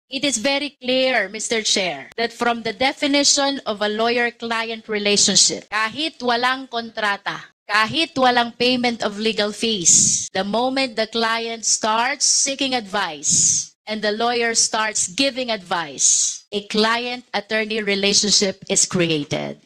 It is very clear, Mr. Chair, that from the definition of a lawyer-client relationship, kahit walang kontrata, kahit walang payment of legal fees, the moment the client starts seeking advice and the lawyer starts giving advice, a client-attorney relationship is created.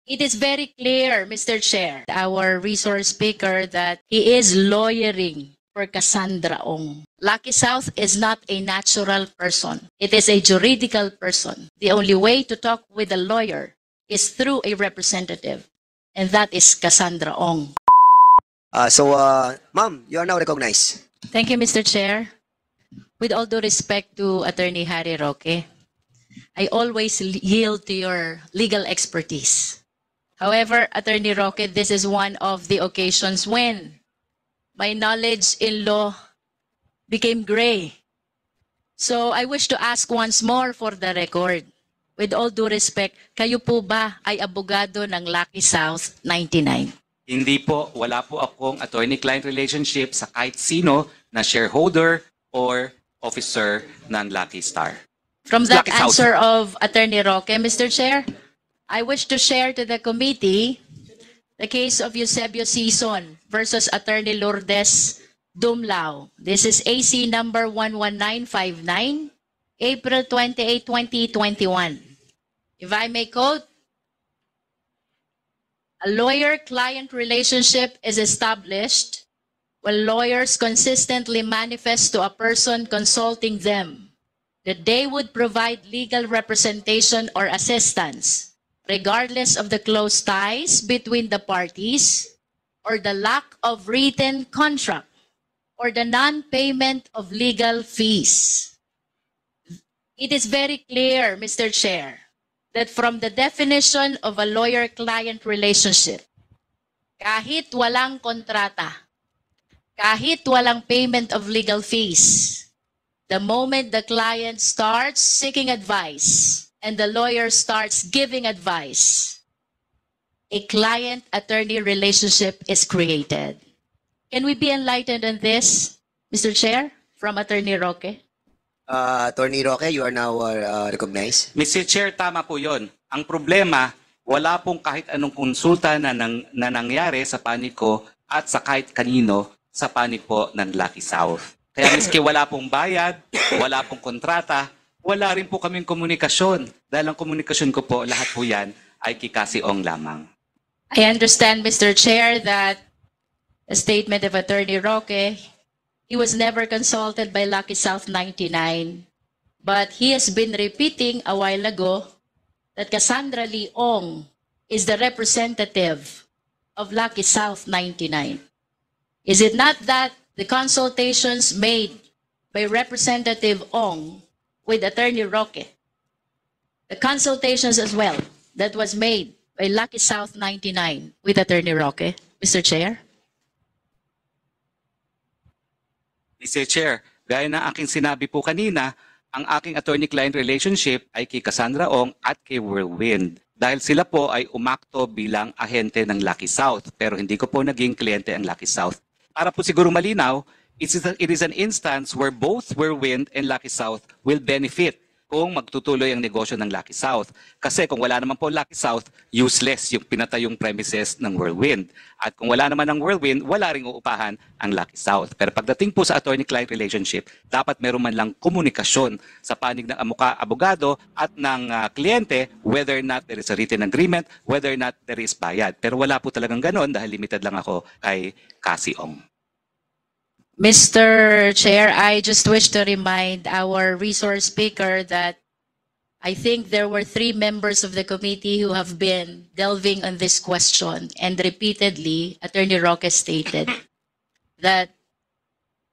It is very clear, Mr. Chair, our resource speaker, that he is lawyering for Cassandra Ong. Lucky South is not a natural person. It is a juridical person. The only way to talk with a lawyer is through a representative, and that is Cassandra Ong. Ma'am, you are now recognized. Thank you, Mr. Chair. With all due respect to Attorney Harry Roque, I always yield to your legal expertise. However, Attorney Roque, this is one of the occasions when my knowledge in law became gray. So I wish to ask once more for the record. With all due respect, kayo po ba ay abogado ng Lucky South 99? Hindi po, wala po akong attorney-client relationship sa kahit sino na shareholder or officer ng Lucky Star. From that Lucky South. answer of Attorney Roque, Mr. Chair, I wish to share to the committee the case of Eusebio Sison versus Attorney Lourdes Dumlao. This is AC number 11959, April 28, 2021. If I may quote, a lawyer-client relationship is established when lawyers consistently manifest to a person consulting them that they would provide legal representation or assistance, regardless of the close ties between the parties or the lack of written contract or the non-payment of legal fees. It is very clear, Mr. Chair, that from the definition of a lawyer-client relationship, kahit walang kontrata, kahit walang payment of legal fees, the moment the client starts seeking advice and the lawyer starts giving advice, a client-attorney relationship is created. Can we be enlightened on this, Mr. Chair, from Attorney Roque? Attorney Roque, you are now recognized. Mr. Chair, tama po yun. Ang problema, wala pong kahit anong konsulta na nangyari sa panig ko at sa kahit kanino sa panig po ng Lucky South. Kaya miski wala pong bayad, wala pong kontrata, wala rin po kaming komunikasyon. Dahil ang komunikasyon ko po, lahat po yan ay kay Cassie Ong lamang. I understand, Mr. Chair, that a statement of Attorney Roque, he was never consulted by Lucky South 99, but he has been repeating a while ago that Cassandra Lee Ong is the representative of Lucky South 99. Is it not that the consultations made by Representative Ong with Attorney Roque, the consultations as well that was made by Lucky South 99 with Attorney Roque, Mr. Chair? Mr. Chair, gaya ng aking sinabi po kanina, ang aking attorney-client relationship ay kay Cassandra Ong at kay Whirlwind. Dahil sila po ay umakto bilang ahente ng Lucky South, pero hindi ko po naging kliyente ang Lucky South. Para po siguro malinaw, it is an instance where both Whirlwind and Lucky South will benefit kung magtutuloy ang negosyo ng Lucky South. Kasi kung wala naman po Lucky South, useless yung pinatayong premises ng Whirlwind. At kung wala naman ng Whirlwind, wala ring uupahan ang Lucky South. Pero pagdating po sa attorney-client relationship, dapat meron man lang komunikasyon sa panig ng abogado at ng kliyente, whether or not there is a written agreement, whether or not there is bayad. Pero wala po talagang ganon dahil limited lang ako kay Cassie Ong. Mr. Chair, I just wish to remind our resource speaker that I think there were 3 members of the committee who have been delving on this question, and repeatedly, Attorney Roque stated that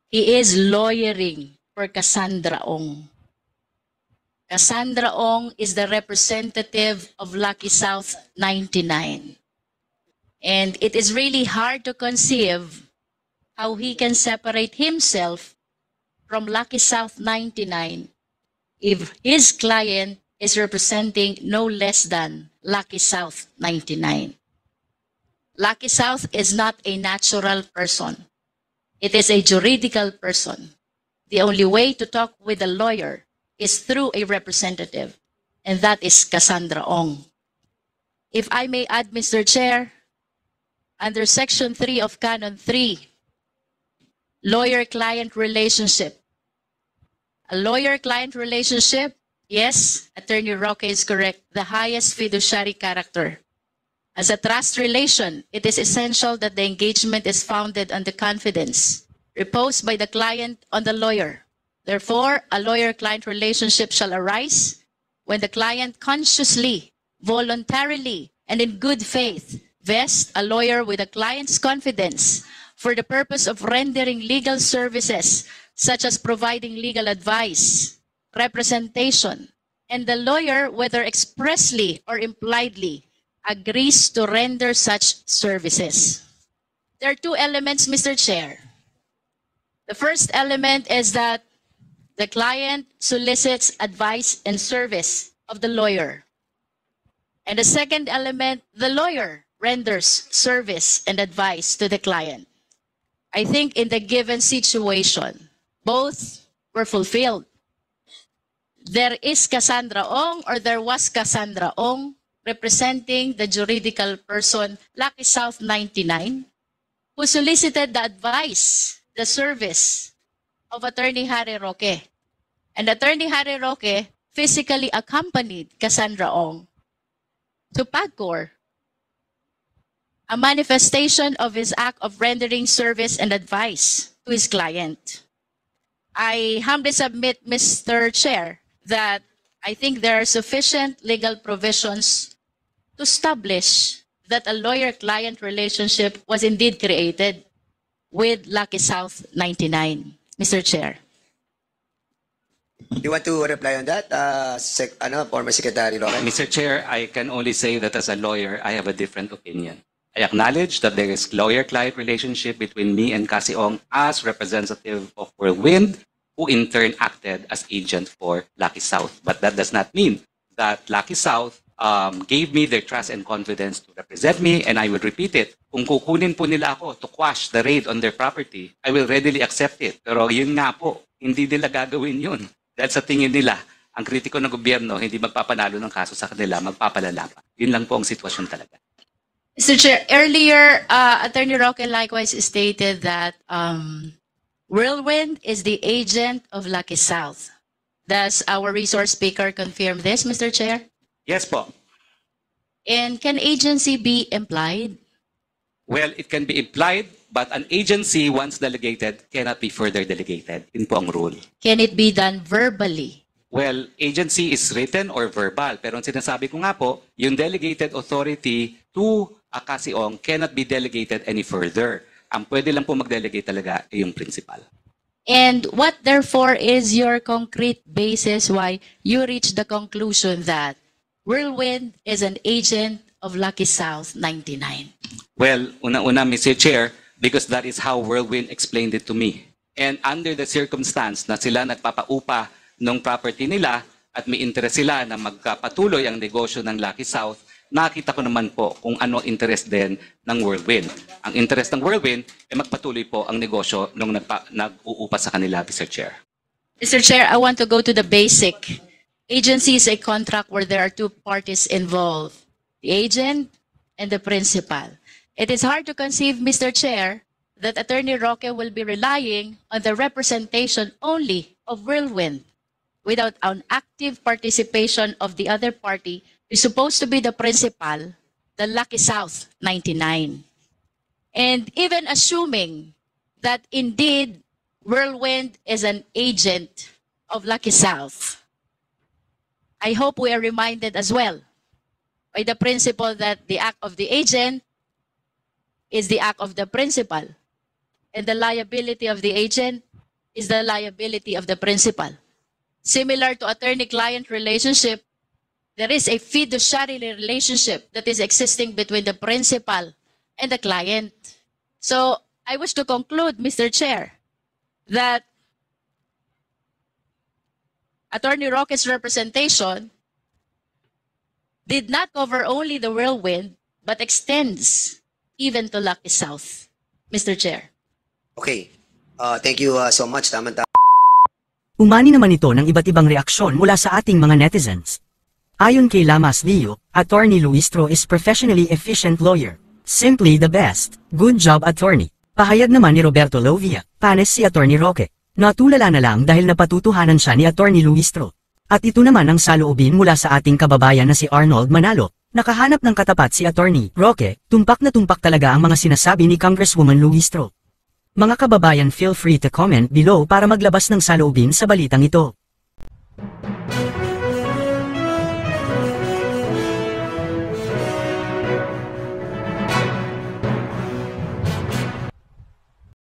he is lawyering for Cassandra Ong. Cassandra Ong is the representative of Lucky South 99. And it is really hard to conceive how he can separate himself from Lucky South 99 if his client is representing no less than Lucky South 99. Lucky South is not a natural person. It is a juridical person. The only way to talk with a lawyer is through a representative, and that is Cassandra Ong. If I may add, Mr. Chair, under Section 3 of Canon 3, lawyer-client relationship. A lawyer-client relationship, yes, Attorney Roque is correct, the highest fiduciary character. As a trust relation, it is essential that the engagement is founded on the confidence reposed by the client on the lawyer. Therefore, a lawyer-client relationship shall arise when the client consciously, voluntarily, and in good faith vests a lawyer with the client's confidence for the purpose of rendering legal services such as providing legal advice, representation, and the lawyer, whether expressly or impliedly, agrees to render such services. There are two elements, Mr. Chair. The first element is that the client solicits advice and service of the lawyer. And the second element, the lawyer renders service and advice to the client. I think in the given situation, both were fulfilled. There is Cassandra Ong, or there was Cassandra Ong, representing the juridical person Lucky South 99, who solicited the advice, the service of Attorney Harry Roque. And Attorney Harry Roque physically accompanied Cassandra Ong to PAGCOR, a manifestation of his act of rendering service and advice to his client. I humbly submit, Mr. Chair, that I think there are sufficient legal provisions to establish that a lawyer-client relationship was indeed created with Lucky South 99, Mr. Chair. Do you want to reply on that, former Secretary Roque? Mr. Chair, I can only say that as a lawyer, I have a different opinion. I acknowledge that there is lawyer-client relationship between me and Cassie Ong as representative of Whirlwind, who in turn acted as agent for Lucky South. But that does not mean that Lucky South gave me their trust and confidence to represent me, and I will repeat it. Kung kukunin po nila ako to quash the raid on their property, I will readily accept it. Pero yun nga po, hindi nila gagawin yun. Dahil sa tingin nila, ang kritiko ng gobyerno, hindi magpapanalo ng kaso sa kanila, magpapalala pa. Yun lang po ang sitwasyon talaga. Mr. Chair, earlier, Attorney Roque likewise stated that Whirlwind is the agent of Lucky South. Does our resource speaker confirm this, Mr. Chair? Yes po. And can agency be implied? Well, it can be implied, but an agency, once delegated, cannot be further delegated. Yun po ang rule. Can it be done verbally? Well, agency is written or verbal. Pero ang sinasabi ko nga po, yung delegated authority to Cassie Ong cannot be delegated any further. Ang pwede lang po mag-delegate talaga ay yung principal. And what therefore is your concrete basis why you reach the conclusion that Whirlwind is an agent of Lucky South 99? Well, una-una, Mr. Chair, because that is how Whirlwind explained it to me. And under the circumstance na sila nagpapaupa ng property nila at may interest sila na magpatuloy ang negosyo ng Lucky South, nakita ko naman po kung ano interest din ng Whirlwind. Ang interest ng Whirlwind ay magpatuloy po ang negosyo nung nag-uupa sa kanila, Mr. Chair. Mr. Chair, I want to go to the basic. Agency is a contract where there are two parties involved, the agent and the principal. It is hard to conceive, Mr. Chair, that Attorney Roque will be relying on the representation only of Whirlwind without an active participation of the other party who is supposed to be the principal, the Lucky South 99. And even assuming that indeed Whirlwind is an agent of Lucky South, I hope we are reminded as well by the principle that the act of the agent is the act of the principal, and the liability of the agent is the liability of the principal. Similar to attorney-client relationship, there is a fiduciary relationship that is existing between the principal and the client. So I wish to conclude, Mr. Chair, that Attorney Roque's representation did not cover only the Whirlwind, but extends even to Lucky South, Mr. Chair. Okay. Thank you so much. Tama-tama. Umani naman ito ng iba't ibang reaksyon mula sa ating mga netizens. Ayon kay Lamas Dio, Attorney Luistro is professionally efficient lawyer. Simply the best. Good job, attorney. Pahayag naman ni Roberto Lovia, panes si Attorney Roque. Natulala na lang dahil napatutuhanan siya ni Attorney Luistro. At ito naman ang saloobin mula sa ating kababayan na si Arnold Manalo. Nakahanap ng katapat si Attorney Roque, tumpak na tumpak talaga ang mga sinasabi ni Congresswoman Luistro. Mga kababayan, feel free to comment below para maglabas ng saloobin sa balitang ito.